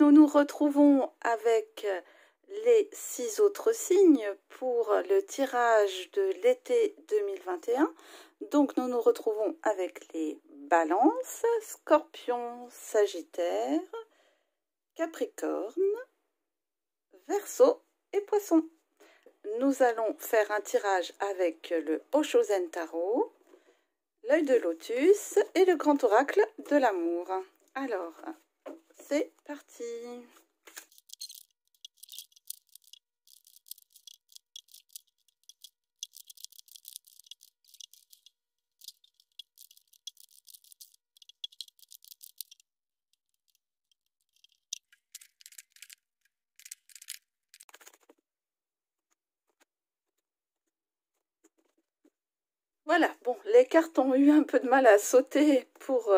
nous nous retrouvons avec les 6 autres signes pour le tirage de l'été 2021. Donc nous nous retrouvons avec les balances, scorpion, sagittaire, capricorne, verseau et poisson. Nous allons faire un tirage avec le Oshozen Tarot, l'œil de lotus et le grand oracle de l'amour. Alors, c'est parti. Voilà, bon, les cartes ont eu un peu de mal à sauter pour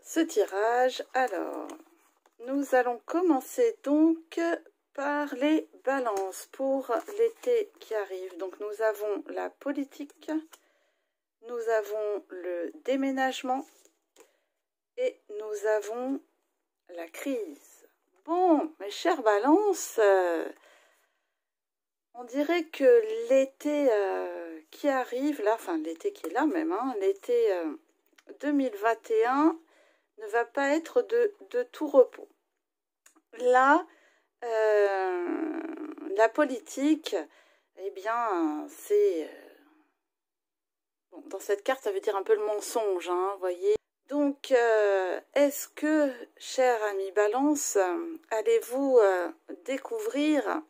ce tirage. Alors, nous allons commencer donc par les balances pour l'été qui arrive. Donc, nous avons la politique, nous avons le déménagement et nous avons la crise. Bon, mes chères balances, on dirait que l'été qui arrive, là, enfin l'été qui est là même, hein, l'été 2021 ne va pas être de tout repos. Là, la politique, eh bien, c'est... bon, dans cette carte, ça veut dire un peu le mensonge, hein, vous voyez. Donc, est-ce que, chers amis Balance, allez-vous découvrir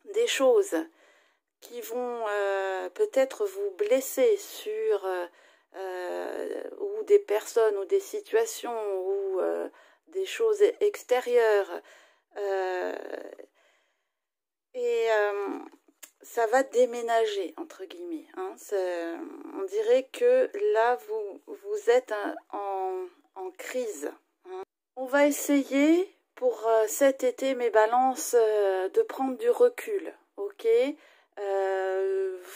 des choses qui vont peut-être vous blesser sur ou des personnes ou des situations ou des choses extérieures et ça va déménager entre guillemets, hein. On dirait que là vous êtes en crise, hein. On va essayer pour cet été mes balances de prendre du recul, ok.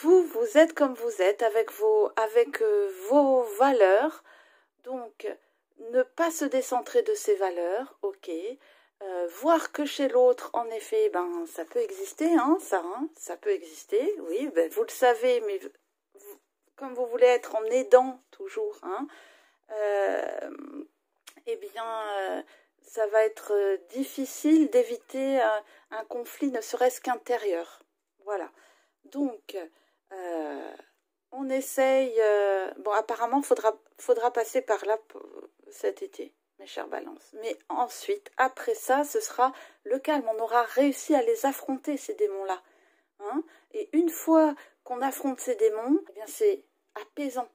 Vous êtes comme vous êtes avec vos valeurs, donc ne pas se décentrer de ces valeurs, ok. Voir que chez l'autre, en effet, ben ça peut exister, hein, ça peut exister, oui, ben, vous le savez, mais comme vous voulez être en aidant toujours, hein, eh bien, ça va être difficile d'éviter un conflit, ne serait-ce qu'intérieur. Voilà. Donc, on essaye... bon, apparemment, faudra passer par là cet été, mes chères balances. Mais ensuite, après ça, ce sera le calme. On aura réussi à les affronter, ces démons-là. Hein, et une fois qu'on affronte ces démons, eh bien, c'est apaisant.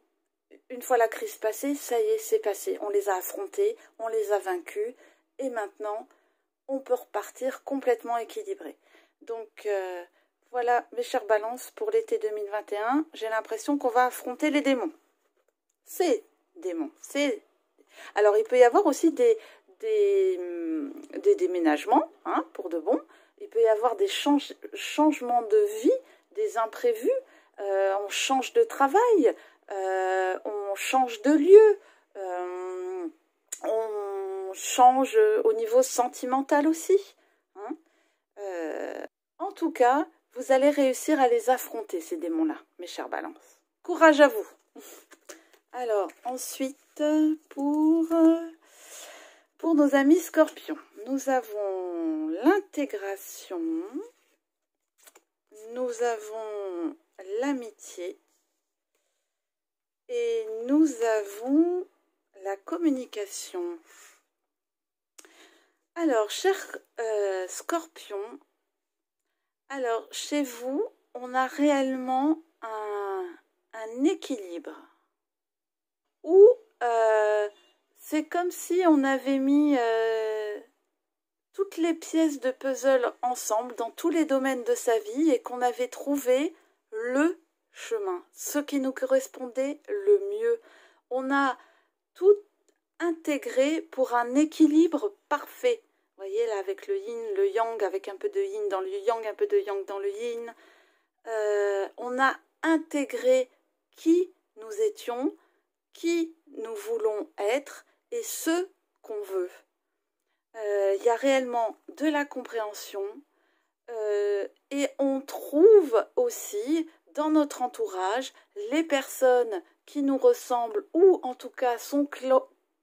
Une fois la crise passée, ça y est, c'est passé. On les a affrontés, on les a vaincus, et maintenant, on peut repartir complètement équilibré. Donc, voilà, mes chères balances, pour l'été 2021, j'ai l'impression qu'on va affronter les démons. Ces démons. Alors, il peut y avoir aussi des déménagements, hein, pour de bon. Il peut y avoir des changements de vie, des imprévus. On change de travail, on change de lieu, on change au niveau sentimental aussi. Hein. En tout cas, vous allez réussir à les affronter, ces démons-là, mes chères balances. Courage à vous. Alors, ensuite, pour nos amis scorpions, nous avons l'intégration, nous avons l'amitié et nous avons la communication. Alors, chers scorpions, alors chez vous, on a réellement un équilibre où c'est comme si on avait mis toutes les pièces de puzzle ensemble dans tous les domaines de sa vie et qu'on avait trouvé le chemin, ce qui nous correspondait le mieux. On a tout intégré pour un équilibre parfait. Vous voyez là avec le yin, le yang, avec un peu de yin dans le yang, un peu de yang dans le yin. On a intégré qui nous étions, qui nous voulons être et ce qu'on veut. il y a réellement de la compréhension et on trouve aussi dans notre entourage les personnes qui nous ressemblent ou en tout cas sont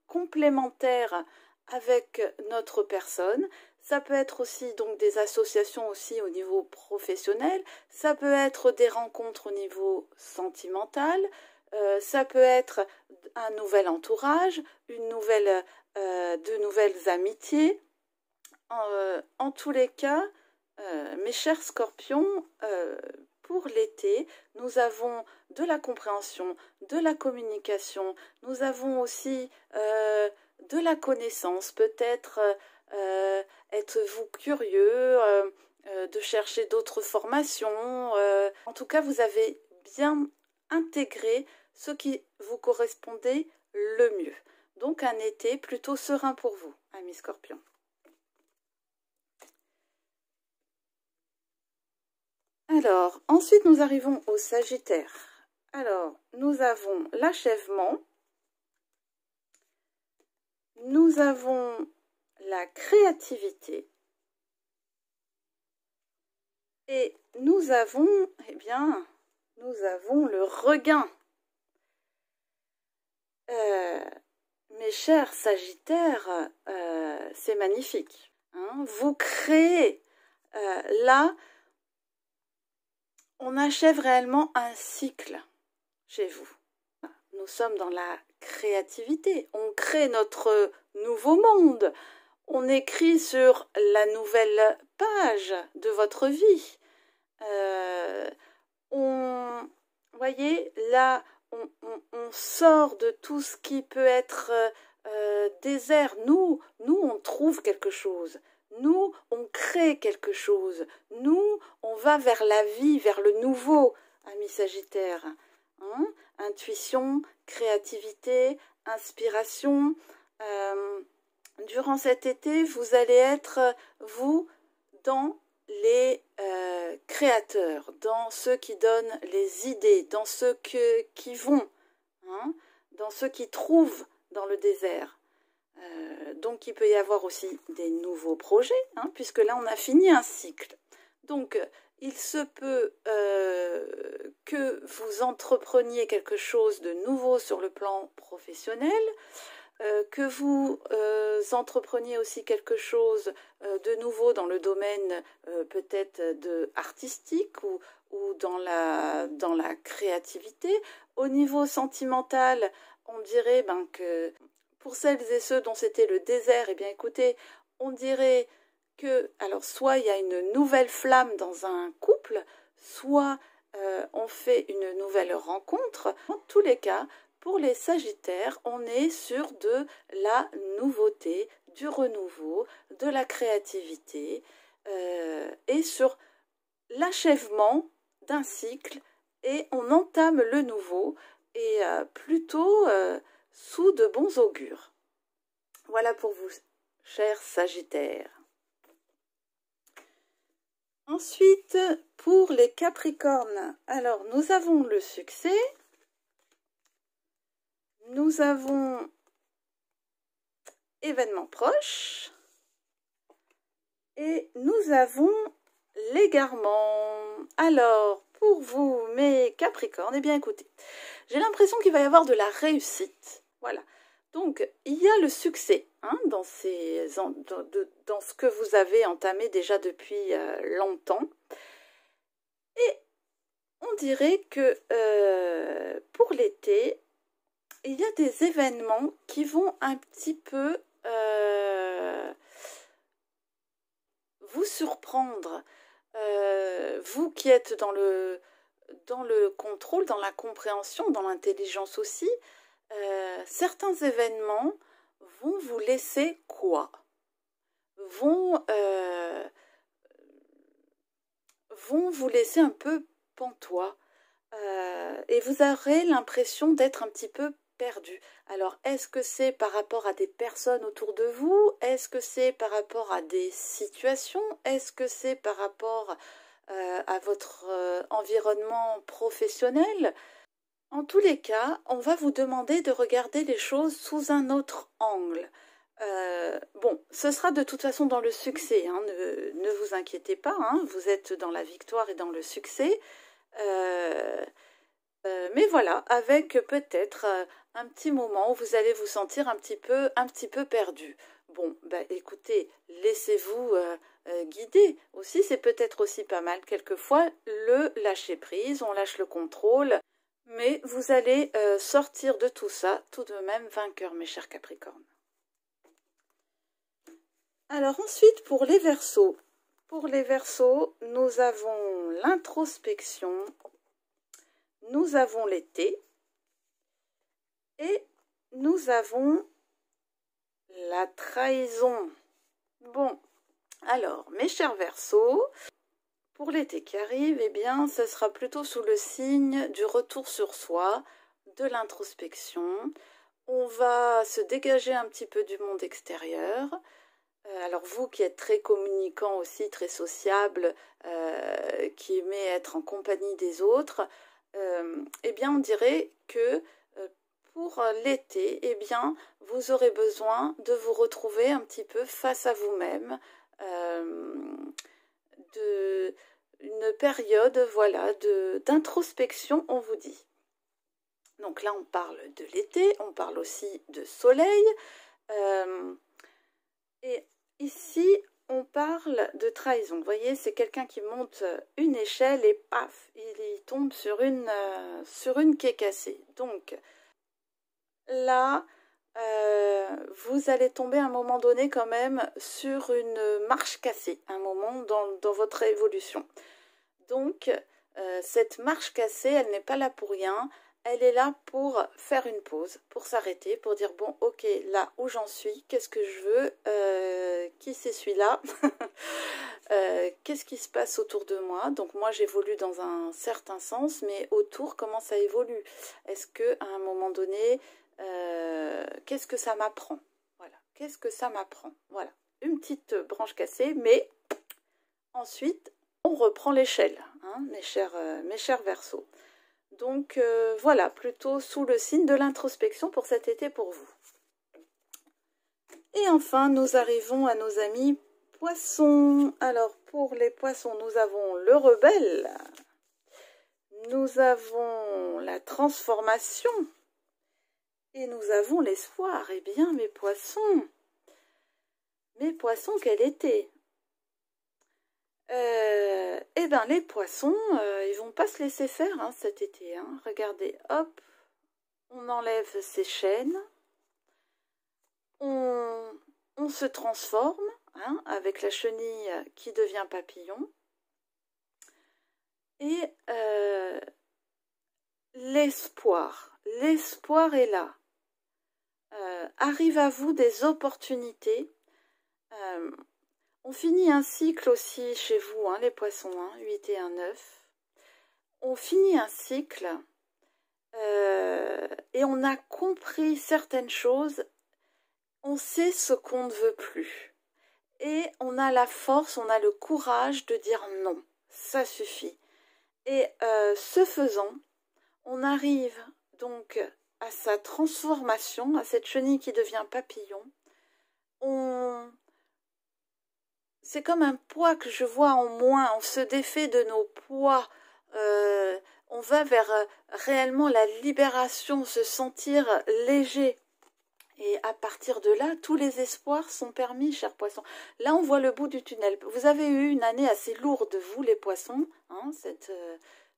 complémentaires avec notre personne. Ça peut être aussi donc des associations aussi au niveau professionnel, ça peut être des rencontres au niveau sentimental, ça peut être un nouvel entourage, de nouvelles amitiés. En tous les cas, mes chers scorpions, pour l'été, nous avons de la compréhension, de la communication, nous avons aussi de la connaissance, peut-être êtes-vous curieux de chercher d'autres formations. En tout cas, vous avez bien intégré ce qui vous correspondait le mieux. Donc un été plutôt serein pour vous, amis scorpions. Alors, ensuite nous arrivons au Sagittaire. Alors, nous avons l'achèvement, nous avons la créativité et nous avons, eh bien, nous avons le regain. Mes chers Sagittaires, c'est magnifique. Hein, vous créez là, on achève réellement un cycle chez vous. Nous sommes dans la créativité. On crée notre nouveau monde. On écrit sur la nouvelle page de votre vie. Voyez, là, on sort de tout ce qui peut être désert. Nous, on trouve quelque chose. Nous, on crée quelque chose. Nous, on va vers la vie, vers le nouveau, amis Sagittaires. Hein? Intuition, créativité, inspiration. Durant cet été, vous allez être, vous, dans les créateurs, dans ceux qui donnent les idées, dans ceux qui vont, hein, dans ceux qui trouvent dans le désert. Donc il peut y avoir aussi des nouveaux projets, hein, puisque là on a fini un cycle. Donc il se peut que vous entrepreniez quelque chose de nouveau sur le plan professionnel, que vous entrepreniez aussi quelque chose de nouveau dans le domaine peut-être artistique ou dans la créativité. Au niveau sentimental, on dirait que pour celles et ceux dont c'était le désert, eh bien écoutez, on dirait que, alors soit il y a une nouvelle flamme dans un couple, soit on fait une nouvelle rencontre. En tous les cas, pour les Sagittaires, on est sur de la nouveauté, du renouveau, de la créativité et sur l'achèvement d'un cycle et on entame le nouveau et plutôt sous de bons augures. Voilà pour vous, chers Sagittaires. Ensuite, pour les Capricornes, alors nous avons le succès. Nous avons événements proches et nous avons l'égarement. Alors, pour vous, mes Capricornes, eh bien écoutez, j'ai l'impression qu'il va y avoir de la réussite. Voilà. Donc, il y a le succès hein, dans ce que vous avez entamé déjà depuis longtemps. Et on dirait que pour l'été, il y a des événements qui vont un petit peu vous surprendre. Vous qui êtes dans le contrôle, dans la compréhension, dans l'intelligence aussi, certains événements vont vous laisser quoi? Vont vous laisser un peu pantois. Et vous aurez l'impression d'être un petit peu perdu. Alors, est-ce que c'est par rapport à des personnes autour de vous? Est-ce que c'est par rapport à des situations? Est-ce que c'est par rapport à votre environnement professionnel? En tous les cas, on va vous demander de regarder les choses sous un autre angle. Bon, ce sera de toute façon dans le succès, hein, ne vous inquiétez pas, hein, vous êtes dans la victoire et dans le succès. Mais voilà, avec peut-être un petit moment où vous allez vous sentir un petit peu perdu. Bon, bah écoutez, laissez-vous guider aussi, c'est peut-être aussi pas mal quelquefois le lâcher prise, on lâche le contrôle, mais vous allez sortir de tout ça tout de même vainqueur, mes chers Capricornes. Alors ensuite, pour les Verseaux. Pour les Verseaux, nous avons l'introspection, nous avons l'été et nous avons la trahison. Bon, alors, mes chers Verseaux, pour l'été qui arrive, eh bien, ce sera plutôt sous le signe du retour sur soi, de l'introspection. On va se dégager un petit peu du monde extérieur. Alors vous qui êtes très communicant aussi, très sociable, qui aimez être en compagnie des autres, eh bien on dirait que pour l'été, eh bien vous aurez besoin de vous retrouver un petit peu face à vous-même, une période voilà d'introspection, on vous dit. Donc là on parle de l'été, on parle aussi de soleil, et ici, on parle de trahison. Vous voyez, c'est quelqu'un qui monte une échelle et paf, il tombe sur une qui est cassée. Donc là, vous allez tomber à un moment donné quand même sur une marche cassée, un moment dans votre évolution. Donc, cette marche cassée, elle n'est pas là pour rien. Elle est là pour faire une pause, pour s'arrêter, pour dire bon, ok, là où j'en suis, qu'est-ce que je veux, qui c'est celui-là, qu'est-ce qui se passe autour de moi. Donc moi j'évolue dans un certain sens, mais autour, comment ça évolue? Est-ce que à un moment donné, qu'est-ce que ça m'apprend? Voilà, qu'est-ce que ça m'apprend? Voilà, une petite branche cassée, mais ensuite on reprend l'échelle, hein, mes chers Verseaux. Donc voilà, plutôt sous le signe de l'introspection pour cet été pour vous. Et enfin, nous arrivons à nos amis Poissons. Alors pour les Poissons, nous avons le rebelle, nous avons la transformation et nous avons l'espoir. Eh bien mes Poissons, quel été? Eh bien, les Poissons, ils vont pas se laisser faire hein, cet été. Hein. Regardez, hop, on enlève ces chaînes, on se transforme hein, avec la chenille qui devient papillon. Et l'espoir est là. Arrive à vous des opportunités. On finit un cycle aussi chez vous, hein, les Poissons, hein, 8 et 1, 9. On finit un cycle et on a compris certaines choses. On sait ce qu'on ne veut plus. Et on a la force, on a le courage de dire non, ça suffit. Et ce faisant, on arrive donc à sa transformation, à cette chenille qui devient papillon. C'est comme un poids que je vois en moins, on se défait de nos poids, on va vers réellement la libération, se sentir léger. Et à partir de là, tous les espoirs sont permis, chers Poissons. Là, on voit le bout du tunnel. Vous avez eu une année assez lourde, vous les Poissons, hein,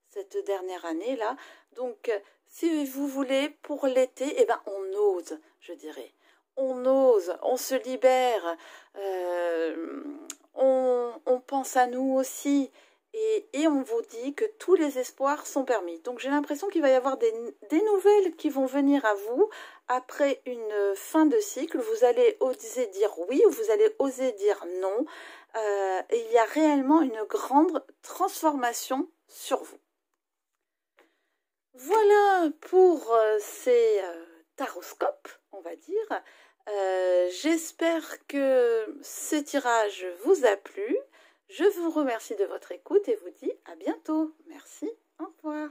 cette dernière année-là. Donc, si vous voulez, pour l'été, eh ben, on ose, je dirais. On ose, on se libère, on pense à nous aussi. Et on vous dit que tous les espoirs sont permis. Donc j'ai l'impression qu'il va y avoir des nouvelles qui vont venir à vous après une fin de cycle. Vous allez oser dire oui ou vous allez oser dire non. Et il y a réellement une grande transformation sur vous. Voilà pour ces taroscopes, on va dire. J'espère que ce tirage vous a plu. Je vous remercie de votre écoute et vous dis à bientôt. Merci, au revoir.